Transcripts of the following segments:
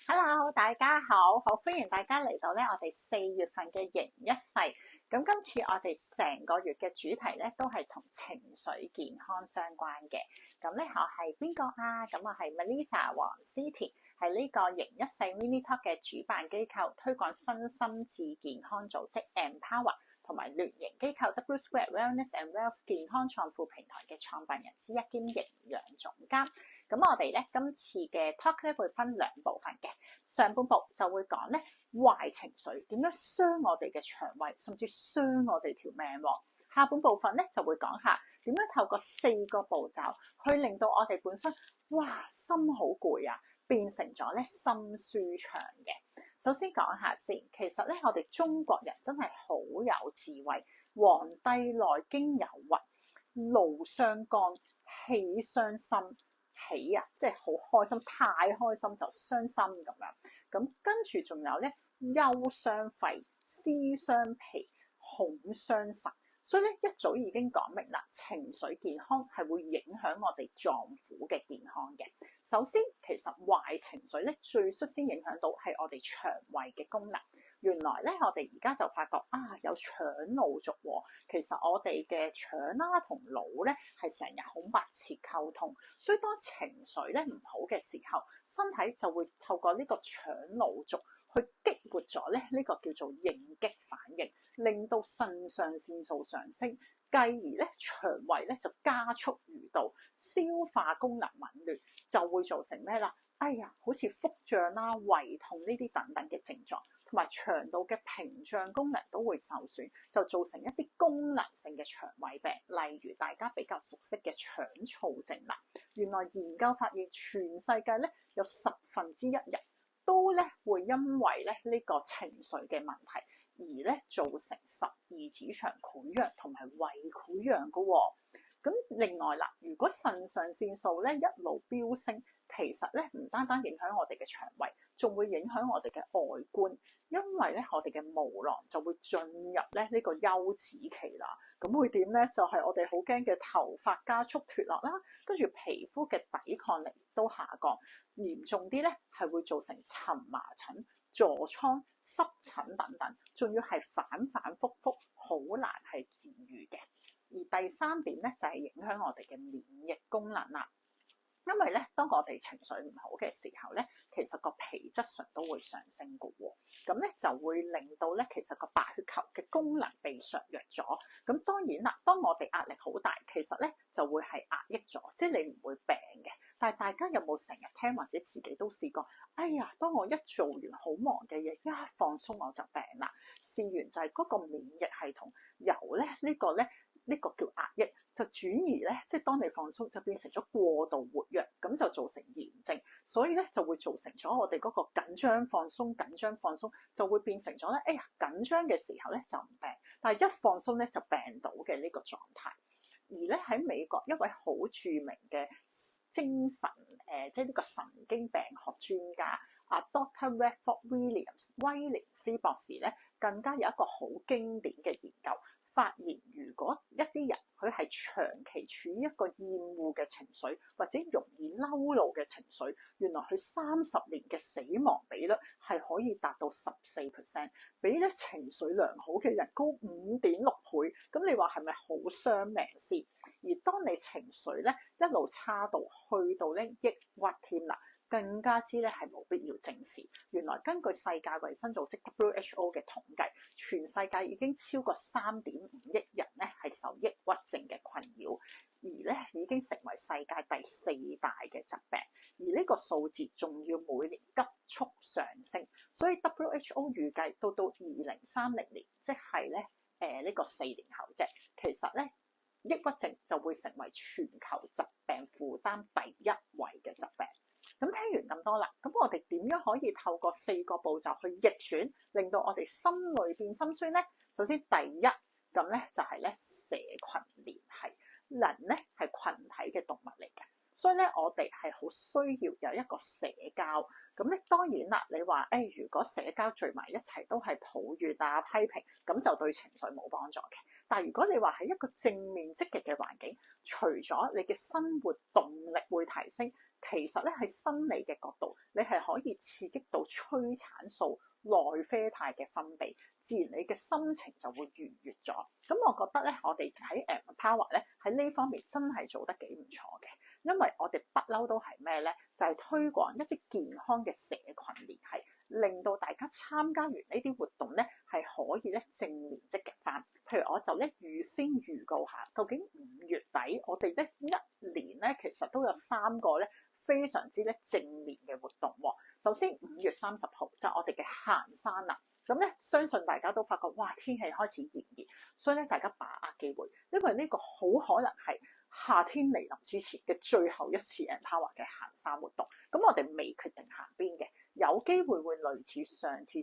Hello，大家好，歡迎大家嚟到我哋4月份嘅贏一世。咁今次我哋成個月嘅主題都係同情緒健康相關嘅。咁我係邊個啊？咁我係 Melissa 黃思田，係呢個贏一世 Mini Talk 嘅主辦機構，推廣身心智健康組織 Empower 同埋聯營機構 W Square Wellness and Wealth 健康創富平台嘅創辦人之一兼營養總監。咁我哋今次嘅 talk 會分2部分嘅，上半部就會講壞情緒點樣傷我哋嘅腸胃，甚至傷我哋條命喎。下半部分就會講下點樣透過4個步驟去令到我哋本身心好攰啊，變成咗心舒暢嘅。首先講下先，其實我哋中國人真係好有智慧，《黃帝內經》有云：怒傷肝，氣傷心。喜啊，即係好開心，太開心就傷心咁樣。咁跟住仲有憂傷肺，思傷脾，恐傷腎。所以一早已經講明啦，情緒健康係會影響我哋臟腑嘅健康嘅。首先，其實壞情緒最率先影響到係我哋腸胃嘅功能。原來我哋而家就發覺有腸腦族喎。其實我哋嘅腸同腦係成日好密切溝通，所以當情緒唔好嘅時候，身體就會透過呢個腸腦族去激活咗呢個叫做應激反應，令到腎上腺素上升，繼而腸胃就加速蠕動，消化功能紊亂，就會造成咩啦？好似腹脹啦、胃痛呢啲等等嘅症狀，同埋腸道嘅屏障功能都會受損，就造成一啲功能性嘅腸胃病，例如大家比較熟悉嘅腸燥症啦。原來研究發現，全世界有1/10人都會因為呢個情緒嘅問題而造成12指腸潰瘍同埋胃潰瘍噶喎。咁另外啦，如果腎上腺素一路飆升，其實唔單單影響我哋嘅腸胃，仲會影響我哋嘅外觀，因為我哋嘅毛囊就會進入呢個休止期啦。咁會點就係我哋好驚嘅頭髮加速脫落啦，跟住皮膚嘅抵抗力都下降，嚴重啲係會造成蕁麻疹、痤瘡、濕疹等等，仲要係反反覆覆，好難係治癒嘅。而第3點就係影響我哋嘅免疫功能啦。因為當我哋情緒唔好嘅時候其實個皮質醇都會上升嘅喎，咁就會令到其實個白血球嘅功能被削弱咗。咁當然啦，當我哋壓力好大，其實就會係壓抑咗，即係你唔會病嘅。但係大家有冇成日聽或者自己都試過？當我一做完好忙嘅嘢，一放鬆我就病啦。試完就係嗰個免疫系統由呢個叫壓抑，就轉移即係當你放鬆就變成咗過度活躍，咁就造成炎症，所以就會造成咗我哋嗰個緊張放鬆就會變成咗緊張嘅時候就唔病，但係一放鬆就病到嘅呢個狀態。而喺美國一位好著名嘅精神即係呢個神經病學專家Dr. Redford Williams 威廉斯博士更加有一個好經典嘅研究，發現如果一啲人佢係長期處於一個厭惡嘅情緒，或者容易嬲怒嘅情緒，原來佢30年嘅死亡比率係可以達到14%，比情緒良好嘅人高5.6倍。咁你話係咪好傷命先？而當你情緒一路差到去到抑鬱添啦，更加之係冇必要正視。原來根據世界衛生組織 WHO 嘅統計，全世界已經超過3.5億人係受抑鬱症嘅困擾，而已經成為世界第4大嘅疾病。而呢個數字仲要每年急速上升，所以 WHO 預計到2030年，即係呢個4年後啫，其實抑鬱症就會成為全球疾病負擔第1位嘅疾病。咁聽完咁多啦，咁我哋點樣可以透過4個步驟去逆轉，令到我哋心裏變心酸呢？首先第一，咁就係社群聯繫。人係群體嘅動物嚟嘅，所以我哋係好需要有一個社交。咁當然啦，你話如果社交聚埋一齊都係抱怨批評，咁就對情緒冇幫助嘅。但係如果你話喺一個正面積極嘅環境，除咗你嘅生活動力會提升，其實喺生理嘅角度，你係可以刺激到催產素內啡肽嘅分泌，自然你嘅心情就會愉悅咗。咁我覺得咧，我哋喺Empower咧喺呢方面真係做得幾唔錯嘅，因為我哋不嬲都係咩咧，就係推廣一啲健康嘅社群聯繫，令到大家參加完呢啲活動咧係可以咧正面積極翻。譬如我就咧預先預告下，究竟5月底我哋咧一年咧其實都有3個咧非常之咧正面嘅活動喎。首先5月30號就係我哋嘅行山啦。咁咧，相信大家都發覺，哇！天氣開始炎熱，所以咧，大家把握機會，因為呢個好可能係夏天嚟臨之前嘅最後一次 Empower 嘅行山活動。咁我哋未決定行邊嘅，有機會會類似上次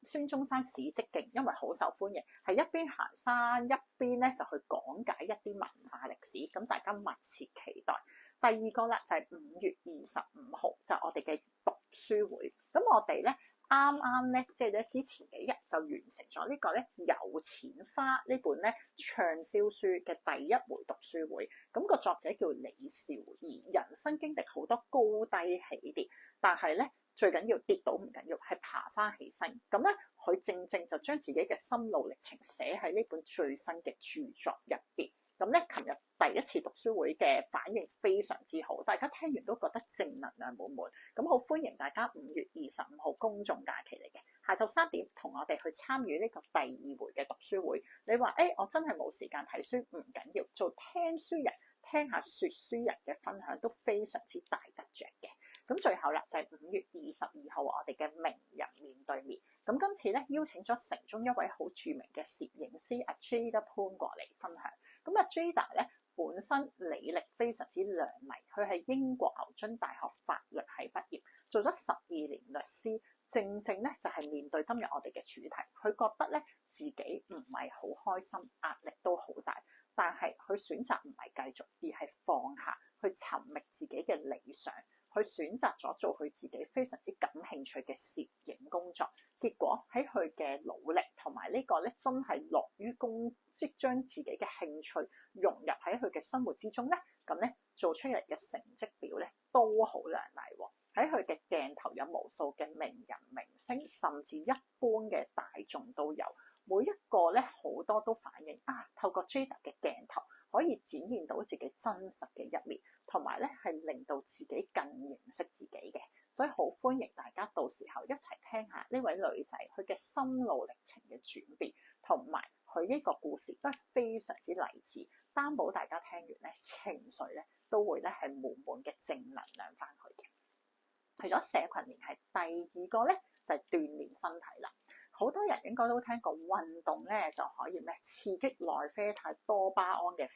孫中山史蹟徑，因為好受歡迎，係一邊行山一邊咧就去講解一啲文化歷史。咁大家密切期待。第二個啦，就係5月25號，就係我哋嘅讀書會。咁我哋咧。啱啱咧，即係咧之前幾日就完成咗呢個咧《有錢花》呢本咧暢銷書嘅第一回讀書會。咁個作者叫李兆儀，人生經歷好多高低起跌，但係咧最緊要跌倒唔緊要，係爬翻起身。咁咧佢正正就將自己嘅心路歷程寫喺呢本最新嘅著作入邊。咁咧，琴日第一次讀書會嘅反應非常之好，大家聽完都覺得正能量滿滿。咁好歡迎大家5月25號公眾假期嚟嘅，下晝3點同我哋去參與呢個第2回嘅讀書會。你話我真係冇時間睇書，唔緊要，做聽書人，聽下說書人嘅分享都非常之大得着嘅。咁最後啦，就係5月22號我哋嘅名人面對面。咁今次咧邀請咗城中一位好著名嘅攝影師阿 Jada 潘過嚟分享。咁阿 Jada 咧本身履歷非常之亮麗，佢係英國牛津大學法律系畢業，做咗12年律師，正正咧就係面對今日我哋嘅主題，佢覺得咧自己唔係好開心，壓力都好大，但係佢選擇唔係繼續，而係放下去尋覓自己嘅理想。佢選擇咗做佢自己非常之感興趣嘅攝影工作，結果喺佢嘅努力同埋呢個咧真係樂於即將自己嘅興趣融入喺佢嘅生活之中咧，咁咧做出嚟嘅成績表咧都好亮麗喎。喺佢嘅鏡頭有無數嘅名人明星，甚至一般嘅大眾都有，每一個咧好多都反映透過 Jada 嘅鏡頭可以展現到自己真實嘅一面，同埋咧係令到自己更認識自己嘅，所以好歡迎大家到時候一齊聽下呢位女仔佢嘅心路歷程嘅轉變，同埋佢呢個故事都係非常之勵志，擔保大家聽完咧情緒咧都會咧係滿滿嘅正能量翻去嘅。除咗社群聯繫，第二個咧就係鍛鍊身體啦。好多人應該都聽過運動咧就可以刺激內啡肽多巴胺嘅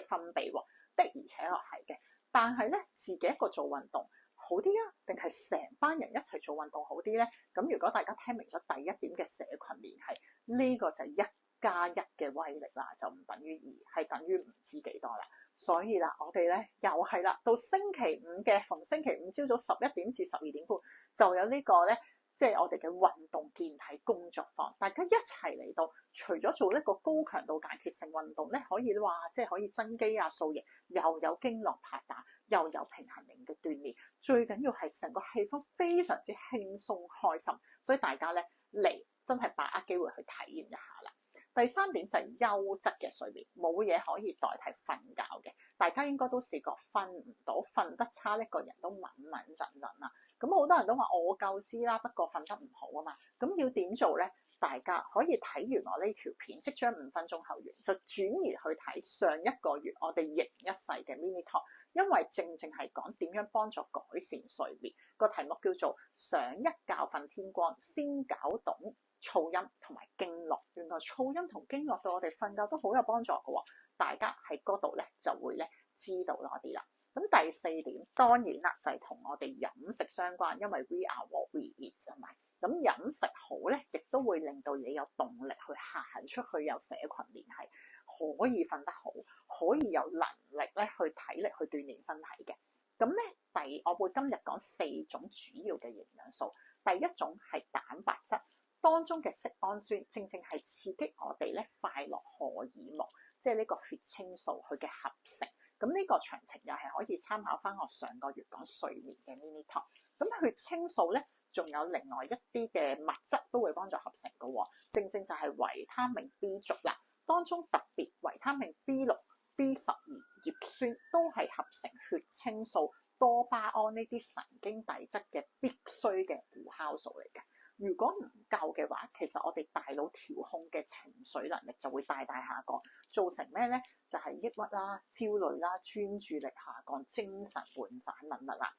分泌喎，的而且確係嘅。但係咧自己一個做運動好啲啊，定係成班人一齊做運動好啲咧？咁如果大家聽明咗第一點嘅社群聯繫，呢個就係1+1嘅威力啦，就唔等於2，係等於唔知幾多啦。所以啦，我哋咧又係啦，到星期5嘅逢星期5朝早11點至12點半就有呢個咧，即係我哋嘅運動健體工作坊，大家一齊嚟到，除咗做一個高強度間歇性運動咧，可以話即係可以增肌啊、塑形，又有經絡拍打，又有平衡型嘅鍛鍊，最緊要係成個氣氛非常之輕鬆開心，所以大家咧嚟真係把握機會去體驗一下啦。第3點就係優質嘅睡眠，冇嘢可以代替瞓覺嘅。大家應該都試過瞓唔到，瞓得差呢個人都穩穩陣陣啦。咁好多人都話我夠知啦，不過瞓得唔好啊嘛。咁要點做咧？大家可以睇完我呢條片，即將5分鐘後完，就轉移去睇上一個月我哋贏一世嘅 mini talk，因為正係講點樣幫助改善睡眠。個題目叫做想一覺瞓天光，先搞懂噪音同埋經絡。原來噪音同經絡對我哋瞓覺都好有幫助嘅喎，大家喺嗰度咧就會咧知道多啲啦。咁第4點當然啦，就係同我哋飲食相關，因為 we are what we eat 啊嘛。咁飲食好咧，亦都會令到你有動力去行出去，有社群聯繫，可以瞓得好，可以有能力咧去體力去鍛鍊身體嘅。咁咧我會今日講4種主要嘅營養素。第一種係蛋白質。當中嘅色氨酸正係刺激我哋咧快樂荷爾蒙，即係呢個血清素佢嘅合成。咁呢個詳情又係可以參考翻我上個月講睡眠嘅 mini talk。咁血清素咧仲有另外一啲嘅物質都會幫助合成嘅喎，正正就係維他命 B 族啦。當中特別維他命 B6、B12 葉酸都係合成血清素、多巴胺呢啲神經遞質嘅必須嘅輔酵素嚟嘅。如果唔夠嘅話，其實我哋大腦調控嘅情緒能力就會大大下降，造成咩呢？就係抑鬱啦、焦慮啦、專注力下降、精神渙散等等啦。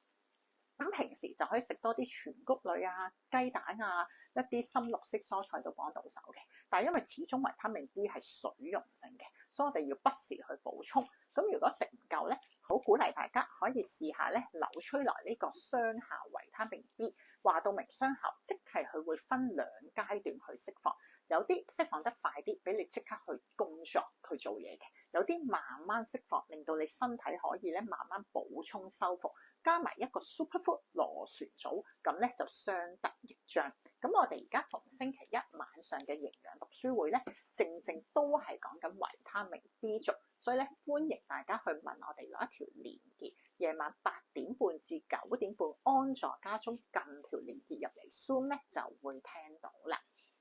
咁平時就可以食多啲全穀類啊、雞蛋啊、一啲深綠色蔬菜都幫到手嘅。但係因為始終維他命 B 係水溶性嘅，所以我哋要不時去補充。咁如果食唔夠咧，好鼓勵大家可以試下咧紐崔萊呢個雙效維他命 B。話到明雙效，即係佢會分兩階段去釋放，有啲釋放得快啲，俾你即刻去工作去做嘢嘅；有啲慢慢釋放，令到你身體可以咧慢慢補充修復。加埋一個 superfood 螺旋藻，咁咧就相得益彰。咁我哋而家逢星期一晚上嘅營養讀書會咧，正正都係講緊維他命 B 族，所以咧歡迎大家去問我哋攞一條連結，夜晚8點半至9點半安坐家中撳條連結入嚟 Zoom 咧就會聽到啦。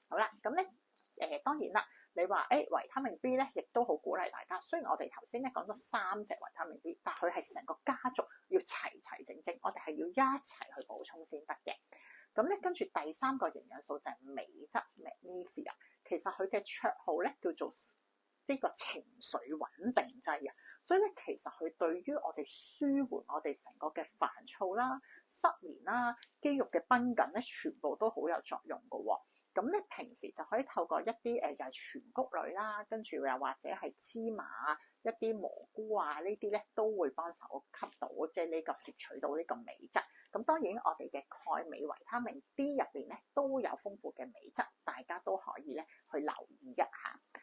好啦，咁咧當然啦。你話維他命 B 咧，亦都好鼓勵大家。雖然我哋頭先咧講咗3隻維他命 B，但係佢係成個家族要齊齊整整，我哋係要一齊去補充先得嘅。咁咧跟住第3個營養素就係鎂質 Magnesium，其實佢嘅綽號咧叫做呢個情緒穩定劑啊。所以咧其實佢對於我哋舒緩我哋成個嘅煩躁啦、失眠啦、肌肉嘅繃緊咧，全部都好有作用㗎喎。咁咧平時就可以透過一啲又係全穀類啦，跟住又或者係芝麻啊、一啲蘑菇啊呢啲咧都會幫手吸到，即係呢個攝取到呢個鎂質。咁當然我哋嘅鈣、鎂、維他命 D 入邊咧都有豐富嘅鎂質，大家都可以咧去留意一下。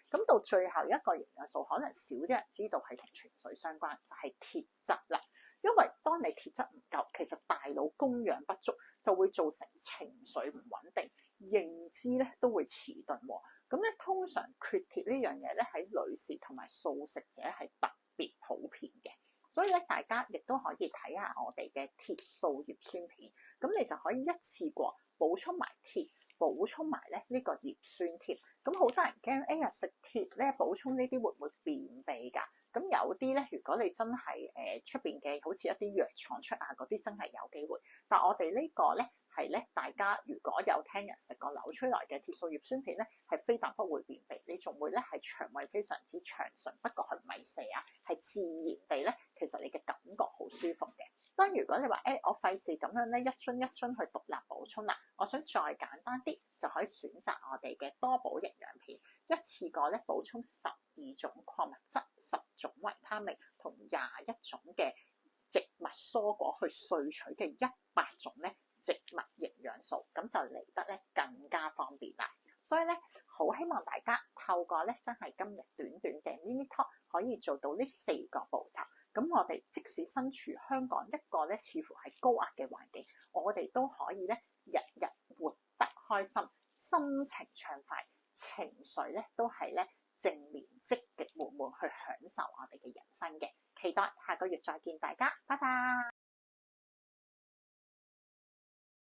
咁到最後一個營養素，可能少啲人知道係同情緒相關，就係鐵質啦。因為當你鐵質唔夠，其實大腦供氧不足，就會造成情緒唔穩定，認知咧都會遲鈍喎。咁咧通常缺鐵呢樣嘢咧喺女士同埋素食者係特別普遍嘅，所以咧大家亦都可以睇下我哋嘅鐵素葉酸片，咁你就可以一次過補充埋鐵，補充埋咧呢個葉酸貼。咁好多人驚食鐵咧補充呢啲會唔會便秘㗎？咁有啲咧，如果你真係出邊嘅好似一啲藥廠出啊嗰啲，真係有機會。但我哋呢個咧係咧，大家如果有聽人食過紐崔萊嘅鐵素葉酸片咧，係非但不會便秘，你仲會咧係腸胃非常之暢順。不過佢唔係瀉啊，係自然地咧，其實你嘅感覺好舒服嘅。當如果你話我費事咁樣咧一樽一樽去獨立補充啦，我想再簡單啲，就可以選擇我哋嘅多寶營養片，一次過咧補充12種礦物質、10種維他命同21種嘅植物蔬果去萃取嘅100種咧植物營養素，咁就嚟得咧更加方便啦。所以咧好希望大家透過咧真係今日短短嘅 mini talk 可以做到呢4個步驟。咁我哋即使身處香港一個咧似乎係高壓嘅環境，我哋都可以咧日日活得開心，心情暢快，情緒咧都係咧正面積極滿滿去享受我哋嘅人生嘅。期待下個月再見大家，拜拜。